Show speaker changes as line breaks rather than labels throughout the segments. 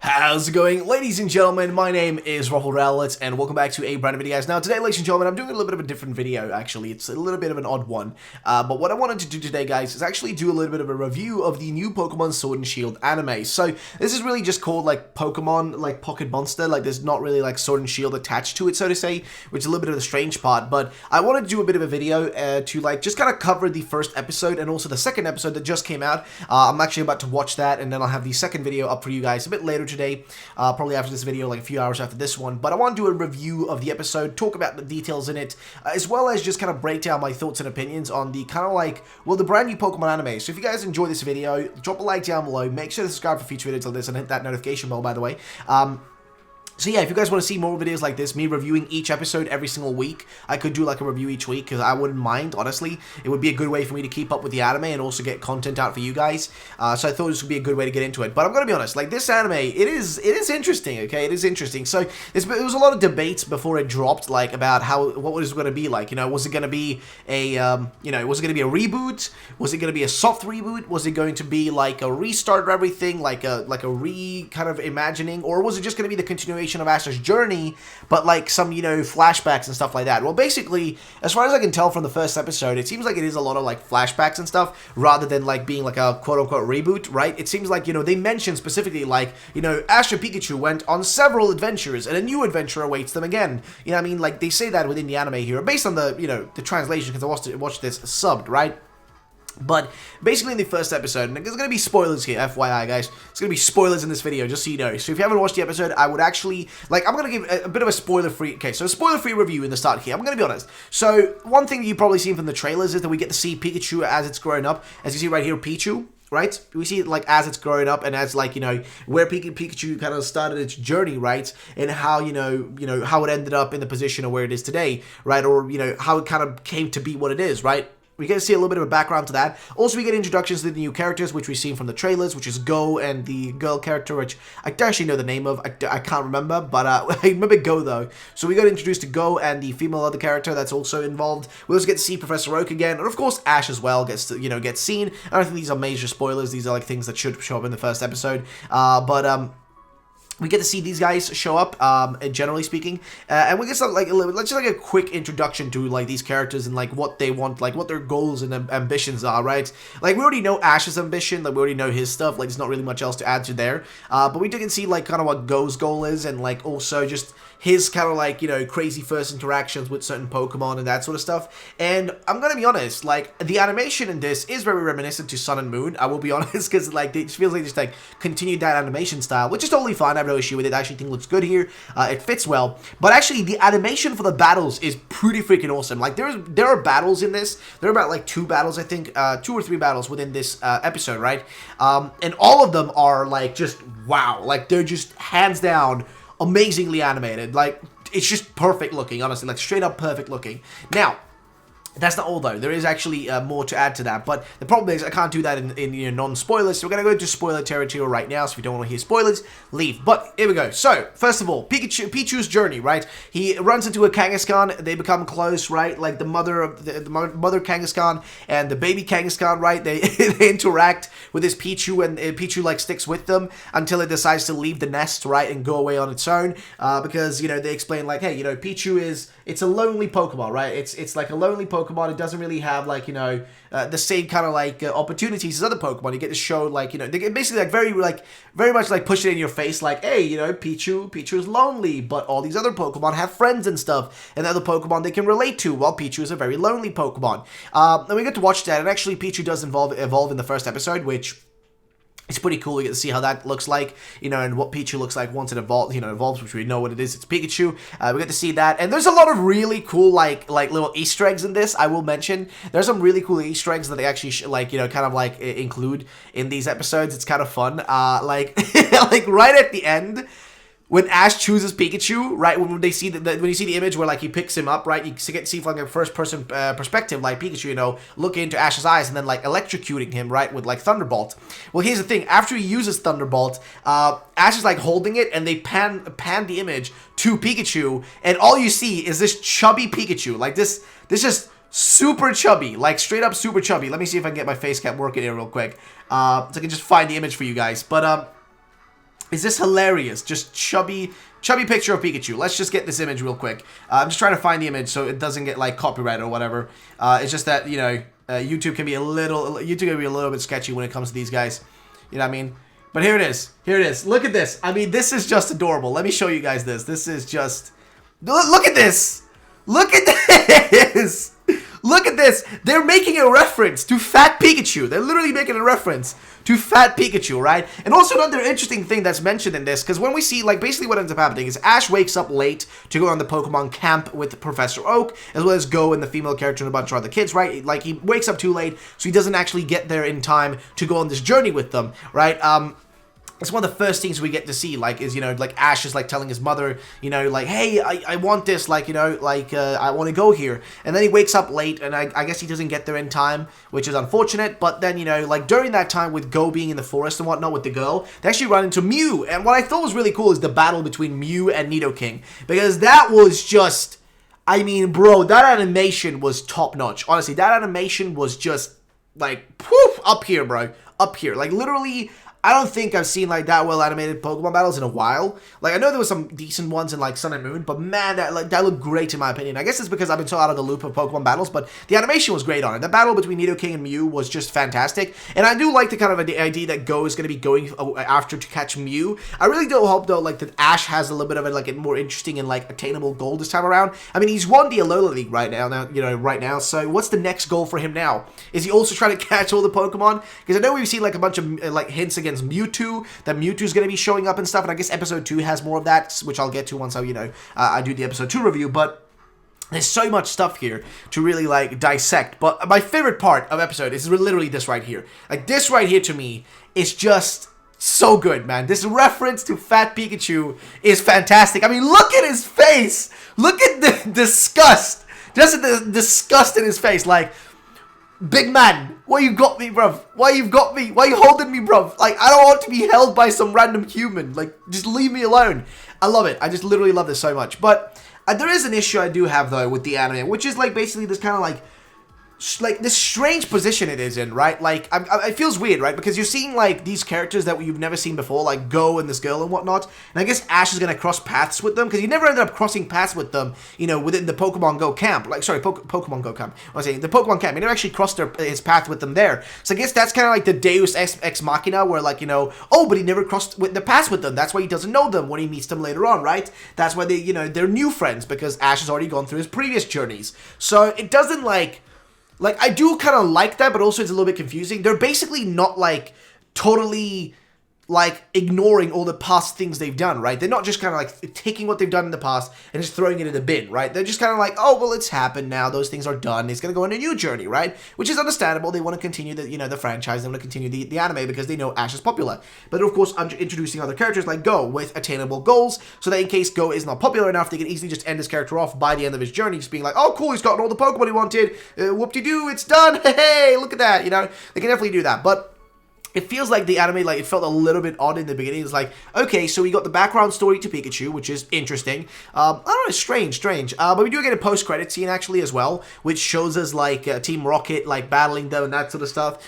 How's it going, ladies and gentlemen? My name is Rahul Rowlett, and welcome back to a brand new video, guys. Now, today, ladies and gentlemen, I'm doing a little bit of a different video, actually. It's a little bit of an odd one. But what I wanted to do today, guys, is actually do a little bit of a review of the new Pokemon Sword and Shield anime. So, this is really just called, like, Pokemon, like, Pocket Monster. Like, there's not really, like, Sword and Shield attached to it, so to say, which is a little bit of the strange part. But I wanted to do a bit of a video to, like, just kind of cover the first episode and also the second episode that just came out. I'm actually about to watch that, and then I'll have the second video up for you guys a bit later today. Probably after this video, like a few hours after this one, but I want to do a review of the episode, talk about the details in it, as well as just kind of break down my thoughts and opinions on the kind of like, well, the brand new Pokemon anime. So if you guys enjoy this video, drop a like down below, make sure to subscribe for future videos like this, and hit that notification bell, by the way. So yeah, if you guys want to see more videos like this, me reviewing each episode every single week, I could do like a review each week, because I wouldn't mind, honestly. It would be a good way for me to keep up with the anime and also get content out for you guys. So I thought this would be a good way to get into it. But I'm going to be honest, like this anime, it is interesting, okay? It is interesting. So there was a lot of debates before it dropped, like about what was it going to be like, you know, was it going to be a, was it going to be a reboot? Was it going to be a soft reboot? Was it going to be like a restart of everything, like a kind of imagining? Or was it just going to be the continuation of Ash's journey, but like some, you know, flashbacks and stuff like that? Well, basically, as far as I can tell from the first episode, it seems like it is a lot of like flashbacks and stuff, rather than like being like a quote-unquote reboot, right? It seems like, you know, they mention specifically like, you know, Ash and Pikachu went on several adventures, and a new adventure awaits them again. You know what I mean? Like, they say that within the anime here, based on the, you know, the translation, because I watched this subbed, right? But basically in the first episode, and there's going to be spoilers here, FYI, guys. There's going to be spoilers in this video, just so you know. So if you haven't watched the episode, I would actually, like, I'm going to give a bit of a spoiler-free, okay, so a spoiler-free review in the start here. I'm going to be honest. So one thing you've probably seen from the trailers is that we get to see Pikachu as it's growing up. As you see right here, Pichu, right? We see it like as it's growing up, and as like, you know, where Pikachu kind of started its journey, right? And how, you know, how it ended up in the position of where it is today, right? Or, you know, how it kind of came to be what it is, right? We get to see a little bit of a background to that. Also, we get introductions to the new characters, which we've seen from the trailers, which is Go and the girl character, which I don't actually know the name of. I can't remember, but I remember Go, though. So we got introduced to Go and the female other character that's also involved. We also get to see Professor Oak again, and of course, Ash as well gets to, you know, gets seen. I don't think these are major spoilers. These are like things that should show up in the first episode. We get to see these guys show up, generally speaking, and we get some, like, just like a quick introduction to, like, these characters and, like, what they want, like, what their goals and ambitions are, right? Like, we already know Ash's ambition, like, we already know his stuff, like, there's not really much else to add to there, but we can see, like, kind of what Go's goal is, and, like, also just his kind of, like, you know, crazy first interactions with certain Pokemon and that sort of stuff. And I'm gonna be honest, like, the animation in this is very reminiscent to Sun and Moon, I will be honest, because, like, it feels like just, like, continued that animation style, which is totally fine. I have no issue with it. I actually think it looks good here. It fits well. But actually, the animation for the battles is pretty freaking awesome. Like, there are battles in this. There are about, like, 2 battles, I think, 2 or 3 battles within this episode, right? And all of them are, like, just wow. Like, they're just hands down amazingly animated. Like, it's just perfect looking, honestly, like straight up perfect looking. Now, that's not all, though. There is actually more to add to that, but the problem is I can't do that in you know, non-spoilers, so we're going to go into spoiler territory right now, so if you don't want to hear spoilers, leave. But here we go. So, first of all, Pichu's journey, right? He runs into a Kangaskhan, they become close, right? Like, the mother of the mother Kangaskhan and the baby Kangaskhan, right? They, they interact with this Pichu, and Pichu, like, sticks with them until it decides to leave the nest, right, and go away on its own, because, you know, they explain, like, hey, you know, Pichu it's a lonely Pokemon, right? It's like a lonely Pokemon. It doesn't really have, like, you know, the same kind of, like, opportunities as other Pokemon. You get to show, like, you know, they get basically, like, very much, like, push it in your face, like, hey, you know, Pichu is lonely, but all these other Pokemon have friends and stuff, and other Pokemon they can relate to, while Pichu is a very lonely Pokemon. And we get to watch that, and actually Pichu does evolve in the first episode, which it's pretty cool. We get to see how that looks like, you know, and what Pichu looks like once it evolves, which we know what it is. It's Pikachu. We get to see that, and there's a lot of really cool, like little Easter eggs in this. I will mention there's some really cool Easter eggs that they actually like, you know, kind of like include in these episodes. It's kind of fun. Like like right at the end, when Ash chooses Pikachu, right, when they see when you see the image where, like, he picks him up, right, you get to see from, like, a first-person perspective, like, Pikachu, you know, looking into Ash's eyes and then, like, electrocuting him, right, with, like, Thunderbolt. Well, here's the thing. After he uses Thunderbolt, Ash is, like, holding it, and they pan the image to Pikachu, and all you see is this chubby Pikachu. Like, this just super chubby, like, straight up super chubby. Let me see if I can get my face cam working here real quick, so I can just find the image for you guys. But, is this hilarious. Just chubby picture of Pikachu. Let's just get this image real quick. I'm just trying to find the image so it doesn't get like copyright or whatever. It's just that, you know, YouTube can be a little bit sketchy when it comes to these guys. You know what I mean? But here it is. Here it is. Look at this. I mean, this is just adorable. Let me show you guys this. This is just... Look at this. Look at this. Look at this. They're making a reference to Fat Pikachu. They're literally making a reference to Fat Pikachu, right? And also another interesting thing that's mentioned in this, because when we see, like, basically what ends up happening is Ash wakes up late to go on the Pokemon camp with Professor Oak, as well as Go and the female character and a bunch of other kids, right? Like, he wakes up too late, so he doesn't actually get there in time to go on this journey with them, right? It's one of the first things we get to see, like, is, you know, like, Ash is, like, telling his mother, you know, like, hey, I want this, like, you know, like, I want to go here. And then he wakes up late, and I guess he doesn't get there in time, which is unfortunate. But then, you know, like, during that time with Go being in the forest and whatnot with the girl, they actually run into Mew. And what I thought was really cool is the battle between Mew and Nidoking. Because that was just, I mean, bro, that animation was top-notch. Honestly, that animation was just, like, poof, up here, bro. Up here. Like, literally... I don't think I've seen, like, that well-animated Pokemon battles in a while. Like, I know there were some decent ones in, like, Sun and Moon, but, man, that looked great in my opinion. I guess it's because I've been so out of the loop of Pokemon battles, but the animation was great on it. The battle between Nidoking and Mew was just fantastic, and I do like the kind of idea that Go is going to be going after to catch Mew. I really do hope, though, like, that Ash has a little bit of, like, a more interesting and, like, attainable goal this time around. I mean, he's won the Alola League right now, so what's the next goal for him now? Is he also trying to catch all the Pokemon? Because I know we've seen, like, a bunch of, like, hints against Mewtwo, that Mewtwo's going to be showing up and stuff, and I guess episode 2 has more of that, which I'll get to once I, you know, I do the episode 2 review, but there's so much stuff here to really, like, dissect. But my favorite part of episode is literally this right here. Like, this right here to me is just so good, man. This reference to Fat Pikachu is fantastic. I mean, look at his face! Look at the disgust! Just the disgust in his face, like... Big man, why you got me, bruv? Why you got me? Why you holding me, bruv? Like, I don't want to be held by some random human. Like, just leave me alone. I love it. I just literally love this so much. But there is an issue I do have, though, with the anime, which is, like, basically this kind of, like, this strange position it is in, right? Like, it feels weird, right? Because you're seeing, like, these characters that you've never seen before, like Go and this girl and whatnot, and I guess Ash is gonna cross paths with them, because he never ended up crossing paths with them, you know, within the Pokemon Go camp. Like, sorry, Pokemon Go camp. I was saying, the Pokemon camp. He never actually crossed his path with them there. So I guess that's kind of like the Deus Ex Machina, where, like, you know, oh, but he never crossed the paths with them. That's why he doesn't know them when he meets them later on, right? That's why they, you know, they're new friends, because Ash has already gone through his previous journeys. So it doesn't, like, I do kind of like that, but also it's a little bit confusing. They're basically not, like, totally, like, ignoring all the past things they've done, right? They're not just kind of, like, taking what they've done in the past and just throwing it in the bin, right? They're just kind of like, oh, well, it's happened now. Those things are done. It's going to go on a new journey, right? Which is understandable. They want to continue the, you know, the franchise. They want to continue the anime because they know Ash is popular. But, of course, introducing other characters like Go with attainable goals so that in case Go is not popular enough, they can easily just end his character off by the end of his journey, just being like, oh, cool, he's gotten all the Pokemon he wanted. Whoop-de-doo, it's done. Hey, look at that, you know? They can definitely do that. But it feels like the anime, like, it felt a little bit odd in the beginning. It's like, okay, so we got the background story to Pikachu, which is interesting. I don't know, it's strange. But we do get a post-credit scene, actually, as well, which shows us, like, Team Rocket, like, battling them and that sort of stuff.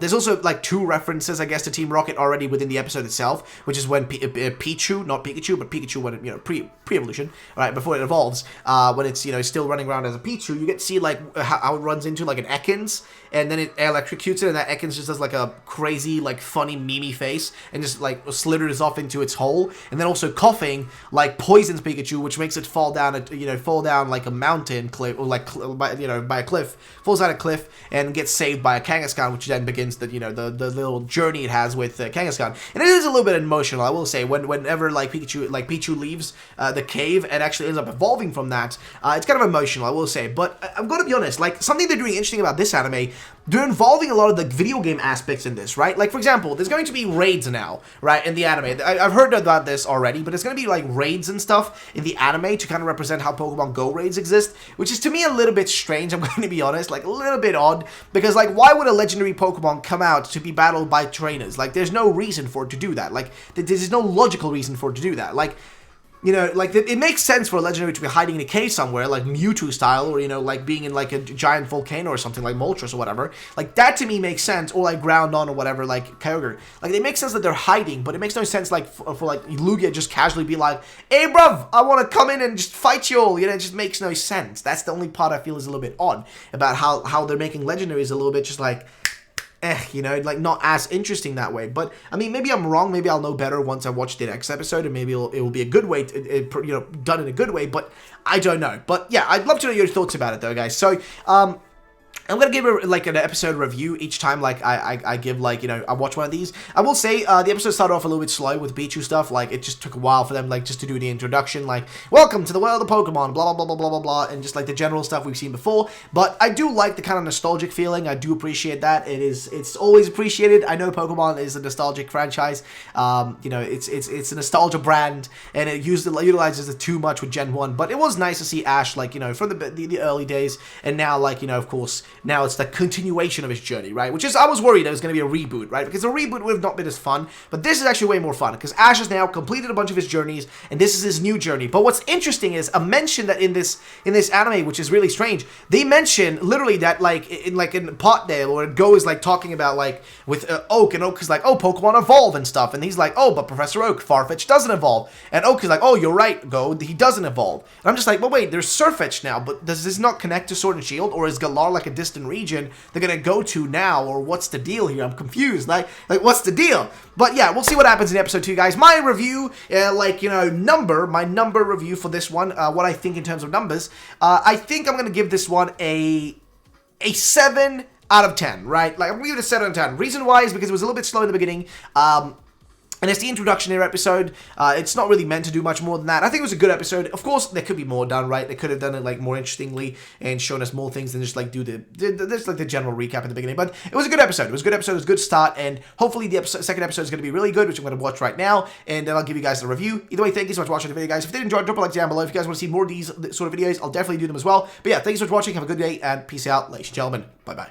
There's also, like, 2 references, I guess, to Team Rocket already within the episode itself, which is when Pichu, not Pikachu, but Pikachu when it, you know, pre-evolution, right, before it evolves, when it's, you know, still running around as a Pichu, you get to see, like, how it runs into, like, an Ekans, and then it electrocutes it, and that Ekans just does, like, a crazy, like, funny meme face and just, like, slithers off into its hole, and then also coughing, like, poisons Pikachu, which makes it fall down like a mountain cliff, or like, by a cliff, falls down a cliff and gets saved by a Kangaskhan, which then begins the, you know, the little journey it has with Kangaskhan. And it is a little bit emotional, I will say, whenever, like, Pichu leaves the cave and actually ends up evolving from that, it's kind of emotional, I will say. But I'm gonna be honest, like, something they're doing interesting about this anime, they're involving a lot of the video game aspects in this, right? Like, for example, there's going to be raids now, right, in the anime. I've heard about this already, but it's going to be, like, raids and stuff in the anime to kind of represent how Pokemon Go raids exist, which is, to me, a little bit strange, I'm going to be honest, like, a little bit odd, because, like, why would a legendary Pokemon come out to be battled by trainers? Like, there's no reason for it to do that. Like, there's no logical reason for it to do that. Like, you know, like, it makes sense for a legendary to be hiding in a cave somewhere, like Mewtwo style, or, you know, like being in, like, a giant volcano or something, like Moltres or whatever. Like, that to me makes sense, or, like, Groundon or whatever, like, Kyogre. Like, it makes sense that they're hiding, but it makes no sense, like, for like, Lugia just casually be like, hey, bruv, I want to come in and just fight you all, you know, it just makes no sense. That's the only part I feel is a little bit odd about how they're making legendaries a little bit just, like, you know, like, not as interesting that way. But, I mean, maybe I'm wrong. Maybe I'll know better once I watch the next episode, and maybe it will be a good way, you know, done in a good way, but I don't know. But, yeah, I'd love to know your thoughts about it, though, guys. So, I'm going to give like an episode review each time, like, I give, like, you know, I watch one of these. I will say, the episode started off a little bit slow with Pikachu stuff, like, it just took a while for them, like, just to do the introduction, like, welcome to the world of Pokemon, blah, blah, blah, blah, blah, blah, blah, and just, like, the general stuff we've seen before, but I do like the kind of nostalgic feeling. I do appreciate that. It's always appreciated. I know Pokemon is a nostalgic franchise, you know, it's a nostalgia brand, and it utilizes it too much with Gen 1, but it was nice to see Ash, like, you know, from the early days, and now, like, you know, of course, now it's the continuation of his journey, right? Which is, I was worried it was going to be a reboot, right? Because a reboot would have not been as fun, but this is actually way more fun, because Ash has now completed a bunch of his journeys, and this is his new journey. But what's interesting is a mention that in this anime, which is really strange, they mention literally that, like, in part there, where Go is, like, talking about, like, with Oak, and Oak is like, oh, Pokemon evolve and stuff, and he's like, oh, but Professor Oak, Farfetch doesn't evolve, and Oak is like, oh, you're right, Go, he doesn't evolve. And I'm just like, well, wait, there's Surfetch now, but does this not connect to Sword and Shield, or is Galar like a distant region they're gonna go to now, or what's the deal here? I'm confused. Like what's the deal? But yeah, we'll see what happens in episode 2, guys. My review, like, you know, my number review for this one, what I think in terms of numbers, I think I'm gonna give this one a 7 out of 10, right? Like, I'm gonna give it a 7 out of 10. Reason why is because it was a little bit slow in the beginning. And it's the introductionary episode. It's not really meant to do much more than that. I think it was a good episode. Of course, there could be more done, right? They could have done it, like, more interestingly and shown us more things than just, like, do just, like, the general recap at the beginning. But it was a good episode. It was a good episode. It was a good start. And hopefully the second episode is going to be really good, which I'm going to watch right now. And then I'll give you guys the review. Either way, thank you so much for watching the video, guys. If you did enjoy, drop a like down below. If you guys want to see more of these sort of videos, I'll definitely do them as well. But yeah, thank you so much for watching. Have a good day, and peace out, ladies and gentlemen. Bye-bye.